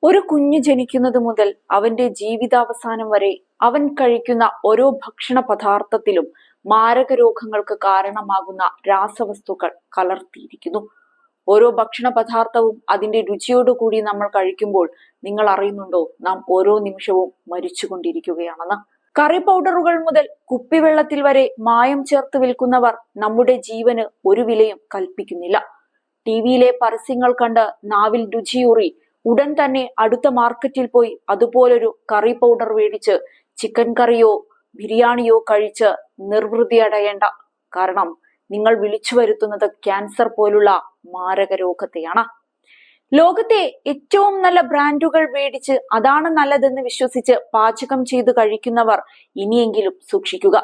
ഒരു കുഞ്ഞു ജനിക്കുന്നത് മുതൽ അവന്റെ ജീവിതാവസാനം വരെ അവൻ കഴിക്കുന്ന ഓരോ ഭക്ഷണ പദാർത്ഥത്തിലും മാരക രോഗങ്ങൾക്ക് കാരണമാകുന്ന രാസവസ്തുക്കൾ കലർത്തിയിരിക്കുന്നു. ഓരോ ഭക്ഷണ പദാർത്ഥവും അതിന്റെ രുചിയോടുകൂടി നമ്മൾ കഴിക്കുമ്പോൾ നിങ്ങൾ അറിയുന്നുണ്ടോ, നാം ഓരോ നിമിഷവും മരിച്ചുകൊണ്ടിരിക്കുകയാണെന്ന്. കറി പൗഡറുകൾ മുതൽ കുപ്പിവെള്ളത്തിൽ വരെ മായം ചേർത്ത് വിൽക്കുന്നവർ നമ്മുടെ ജീവന് ഒരു വിലയും കൽപ്പിക്കുന്നില്ല. ടിവിയിലെ പരസ്യങ്ങൾ കണ്ട് നാവിൽ രുചിയൂറി ഉടൻ തന്നെ അടുത്ത മാർക്കറ്റിൽ പോയി അതുപോലൊരു കറി പൗഡർ മേടിച്ച് ചിക്കൻ കറിയോ ബിരിയാണിയോ കഴിച്ച് നിർവൃതി അടയേണ്ട. കാരണം നിങ്ങൾ വിളിച്ചു വരുത്തുന്നത് ക്യാൻസർ പോലുള്ള മാരക രോഗത്തെയാണ്. ലോകത്തെ ഏറ്റവും നല്ല ബ്രാൻഡുകൾ മേടിച്ച് അതാണ് നല്ലതെന്ന് വിശ്വസിച്ച് പാചകം ചെയ്ത് കഴിക്കുന്നവർ ഇനിയെങ്കിലും സൂക്ഷിക്കുക.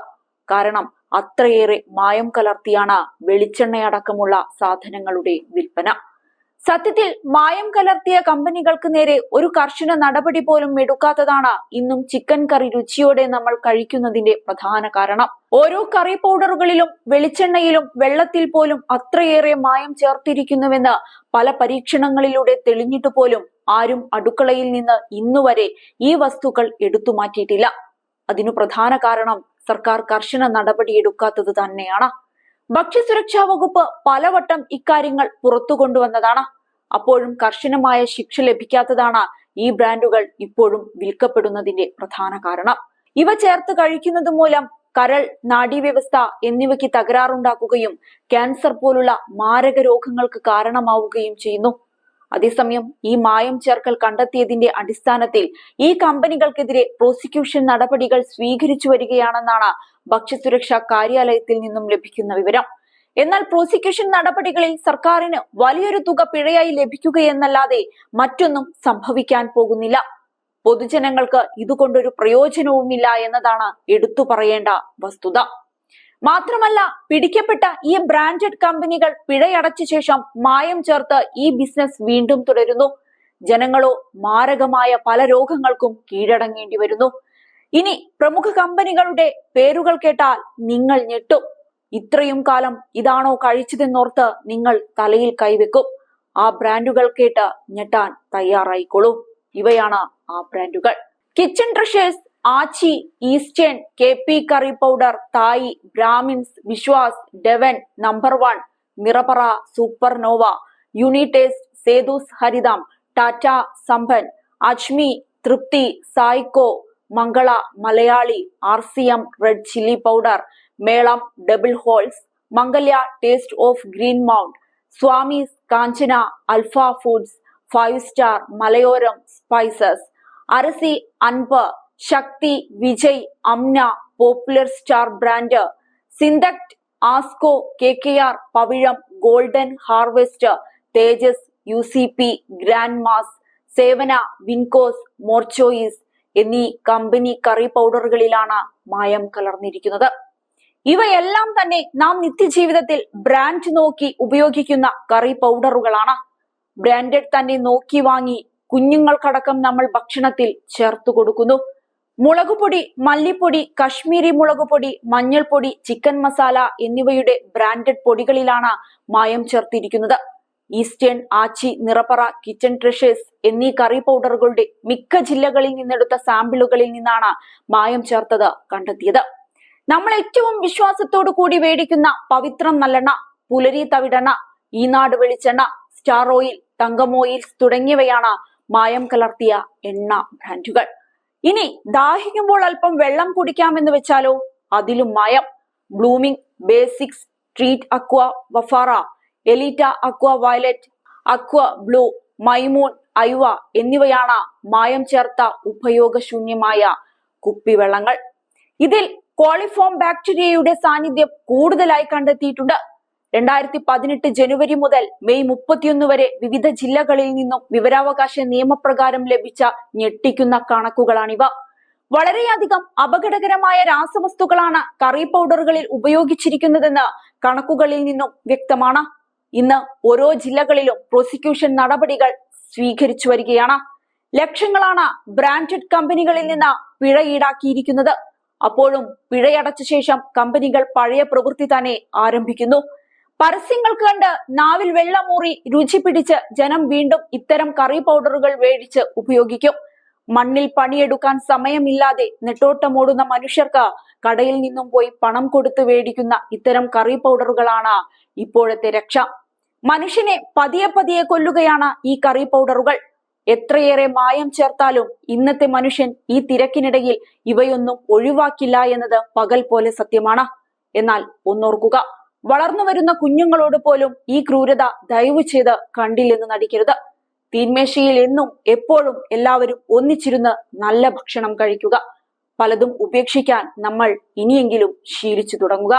കാരണം അത്രയേറെ മായം കലർത്തിയാണ് വെളിച്ചെണ്ണയടക്കമുള്ള സാധനങ്ങളുടെ വിൽപ്പന. സത്യത്തിൽ മായം കലർത്തിയ കമ്പനികൾക്ക് നേരെ ഒരു കർശന നടപടി പോലും എടുക്കാത്തതാണ് ഇന്നും ചിക്കൻ കറി രുചിയോടെ നമ്മൾ കഴിക്കുന്നതിന്റെ പ്രധാന കാരണം. ഓരോ കറി പൗഡറുകളിലും വെളിച്ചെണ്ണയിലും വെള്ളത്തിൽ പോലും അത്രയേറെ മായം ചേർത്തിരിക്കുന്നുവെന്ന് പല പരീക്ഷണങ്ങളിലൂടെ തെളിഞ്ഞിട്ട് പോലും ആരും അടുക്കളയിൽ നിന്ന് ഇന്നുവരെ ഈ വസ്തുക്കൾ എടുത്തു മാറ്റിയിട്ടില്ല. അതിനു പ്രധാന കാരണം സർക്കാർ കർശന നടപടി എടുക്കാത്തത് തന്നെയാണ്. ഭക്ഷ്യസുരക്ഷാ വകുപ്പ് പലവട്ടം ഇക്കാര്യങ്ങൾ പുറത്തു കൊണ്ടുവന്നതാണ്. അപ്പോഴും കർശനമായ ശിക്ഷ ലഭിക്കാത്തതാണ് ഈ ബ്രാൻഡുകൾ ഇപ്പോഴും വിൽക്കപ്പെടുന്നതിന്റെ പ്രധാന കാരണം. ഇവ ചേർത്ത് കഴിക്കുന്നത് മൂലം കരൾ, നാഡീവ്യവസ്ഥ എന്നിവയ്ക്ക് തകരാറുണ്ടാക്കുകയും ക്യാൻസർ പോലുള്ള മാരക രോഗങ്ങൾക്ക് കാരണമാവുകയും ചെയ്യുന്നു. അതേസമയം ഈ മായം ചേർക്കൽ കണ്ടെത്തിയതിന്റെ അടിസ്ഥാനത്തിൽ ഈ കമ്പനികൾക്കെതിരെ പ്രോസിക്യൂഷൻ നടപടികൾ സ്വീകരിച്ചു വരികയാണെന്നാണ് ഭക്ഷ്യസുരക്ഷാ കാര്യാലയത്തിൽ നിന്നും ലഭിക്കുന്ന വിവരം. എന്നാൽ പ്രോസിക്യൂഷൻ നടപടികളിൽ സർക്കാരിന് വലിയൊരു തുക പിഴയായി ലഭിക്കുകയെന്നല്ലാതെ മറ്റൊന്നും സംഭവിക്കാൻ പോകുന്നില്ല. പൊതുജനങ്ങൾക്ക് ഇതുകൊണ്ടൊരു പ്രയോജനവുമില്ല എന്നതാണ് എടുത്തു പറയേണ്ട വസ്തുത. മാത്രമല്ല, പിടിക്കപ്പെട്ട ഈ ബ്രാൻഡഡ് കമ്പനികൾ പിഴയടച്ച ശേഷം മായം ചേർത്ത് ഈ ബിസിനസ് വീണ്ടും തുടരുന്നു. ജനങ്ങളോ മാരകമായ പല രോഗങ്ങൾക്കും കീഴടങ്ങേണ്ടി വരുന്നു. ഇനി പ്രമുഖ കമ്പനികളുടെ പേരുകൾ കേട്ടാൽ നിങ്ങൾ ഞെട്ടും. ഇത്രയും കാലം ഇതാണോ കഴിച്ചതെന്നോർത്ത് നിങ്ങൾ തലയിൽ കൈവെക്കും. ആ ബ്രാൻഡുകൾ കേട്ട് ഞെട്ടാൻ തയ്യാറായിക്കോളൂ. ഇവയാണ് ആ ബ്രാൻഡുകൾ: kitchen treasures, Aachi, eastern, KP curry powder, തായ്, ബ്രാഹ്മിൻസ്, വിശ്വാസ്, ഡെവൻ, number 1, Nirapara, super nova, Unitaste, സേതൂസ് ഹരിതം, ടാറ്റ സംപൻ, അജ്മി, തൃപ്തി, സായ്കോ, Mangala, Malayali, RCM red chilli powder, Melam, double horse, Mangalya taste of green mount, Swamis, Kanchana, alpha foods, 5 star, Malayoram spices, Arasi, അൻപ്, ശക്തി, വിജയ്, അംന, പോപ്പുലർ സ്റ്റാർ ബ്രാൻഡ്, സിന്തക്ട്, ആസ്കോ, KKR, Pavizham, golden harvest, Tejas, UCP, grand മാസ്, സേവന, വിൻകോസ്, മോർച്ചോയിസ് എന്നീ കമ്പനി കറി പൗഡറുകളിലാണ് മായം കലർന്നിരിക്കുന്നത്. ഇവയെല്ലാം തന്നെ നാം നിത്യജീവിതത്തിൽ ബ്രാൻഡ് നോക്കി ഉപയോഗിക്കുന്ന കറി പൗഡറുകളാണ്. ബ്രാൻഡഡ് തന്നെ നോക്കി വാങ്ങി കുഞ്ഞുങ്ങൾക്കടക്കം നമ്മൾ ഭക്ഷണത്തിൽ ചേർത്തു കൊടുക്കുന്നു. മുളകുപൊടി, മല്ലിപ്പൊടി, കശ്മീരി മുളകുപൊടി, മഞ്ഞൾപ്പൊടി, ചിക്കൻ മസാല എന്നിവയുടെ ബ്രാൻഡഡ് പൊടികളിലാണ് മായം ചേർത്തിരിക്കുന്നത്. ഈസ്റ്റേൺ, ആച്ചി, നിറപറ, കിച്ചൺ ട്രഷേഴ്സ് എന്നീ കറി പൗഡറുകളുടെ മിക്ക ജില്ലകളിൽ നിന്നെടുത്ത സാമ്പിളുകളിൽ നിന്നാണ് മായം ചേർത്തത് കണ്ടെത്തിയത്. നമ്മൾ ഏറ്റവും വിശ്വാസത്തോടു കൂടി മേടിക്കുന്ന പവിത്രം നല്ലെണ്ണ, പുലരി തവിടെണ്ണ, ഈനാട് വെളിച്ചെണ്ണ, സ്റ്റാർ ഓയിൽ, തങ്കം ഓയിൽസ് തുടങ്ങിയവയാണ് മായം കലർത്തിയ എണ്ണ ബ്രാൻഡുകൾ. ഇനി ദാഹിക്കുമ്പോൾ അല്പം വെള്ളം കുടിക്കാമെന്ന് വെച്ചാലോ, അതിലും മായം. ബ്ലൂമിംഗ്, ബേസിക്സ്, ട്രീറ്റ് അക്വ, വഫാറ, elite aqua violet, aqua blue, മൈമൂൺ, ഐവ എന്നിവയാണ് മായം ചേർത്ത ഉപയോഗശൂന്യമായ കുപ്പിവെള്ളങ്ങൾ. ഇതിൽ കോളിഫോം ബാക്ടീരിയയുടെ സാന്നിധ്യം കൂടുതലായി കണ്ടെത്തിയിട്ടുണ്ട്. 2018 ജനുവരി മുതൽ മെയ് 31 വരെ വിവിധ ജില്ലകളിൽ നിന്നും വിവരാവകാശ നിയമപ്രകാരം ലഭിച്ച ഞെട്ടിക്കുന്ന കണക്കുകളാണിവ. വളരെയധികം അപകടകരമായ രാസവസ്തുക്കളാണ് കറി പൗഡറുകളിൽ ഉപയോഗിച്ചിരിക്കുന്നതെന്ന് കണക്കുകളിൽ നിന്നും വ്യക്തമാണ്. ഇന്ന് ഓരോ ജില്ലകളിലും പ്രോസിക്യൂഷൻ നടപടികൾ സ്വീകരിച്ചു വരികയാണ്. ലക്ഷങ്ങളാണ് ബ്രാൻഡഡ് കമ്പനികളിൽ നിന്ന് പിഴ ഈടാക്കിയിരിക്കുന്നത്. അപ്പോഴും പിഴയടച്ച ശേഷം കമ്പനികൾ പഴയ പ്രവൃത്തി തന്നെ ആരംഭിക്കുന്നു. പരസ്യങ്ങൾക്ക് കണ്ട് നാവിൽ വെള്ളമൂറി രുചി പിടിച്ച് ജനം വീണ്ടും ഇത്തരം കറി പൗഡറുകൾ മേടിച്ച് ഉപയോഗിക്കും. മണ്ണിൽ പണിയെടുക്കാൻ സമയമില്ലാതെ നെട്ടോട്ടമോടുന്ന മനുഷ്യർക്ക് കടയിൽ നിന്നും പോയി പണം കൊടുത്ത് മേടിക്കുന്ന ഇത്തരം കറി പൗഡറുകളാണ് ഇപ്പോഴത്തെ രക്ഷ. മനുഷ്യനെ പതിയെ പതിയെ കൊല്ലുകയാണ് ഈ കറി പൗഡറുകൾ. എത്രയേറെ മായം ചേർത്താലും ഇന്നത്തെ മനുഷ്യൻ ഈ തിരക്കിനിടയിൽ ഇവയൊന്നും ഒഴിവാക്കില്ല എന്നത് പകൽ പോലെ സത്യമാണ്. എന്നാൽ ഒന്നോർക്കുക, വളർന്നു വരുന്ന കുഞ്ഞുങ്ങളോട് പോലും ഈ ക്രൂരത ദയവ് ചെയ്ത് കണ്ടില്ലെന്ന് നടിക്കരുത്. തീന്മേശയിൽ എന്നും എപ്പോഴും എല്ലാവരും ഒന്നിച്ചിരുന്ന് നല്ല ഭക്ഷണം കഴിക്കുക. പലതും ഉപേക്ഷിക്കാൻ നമ്മൾ ഇനിയെങ്കിലും ശീലിച്ചു തുടങ്ങുക.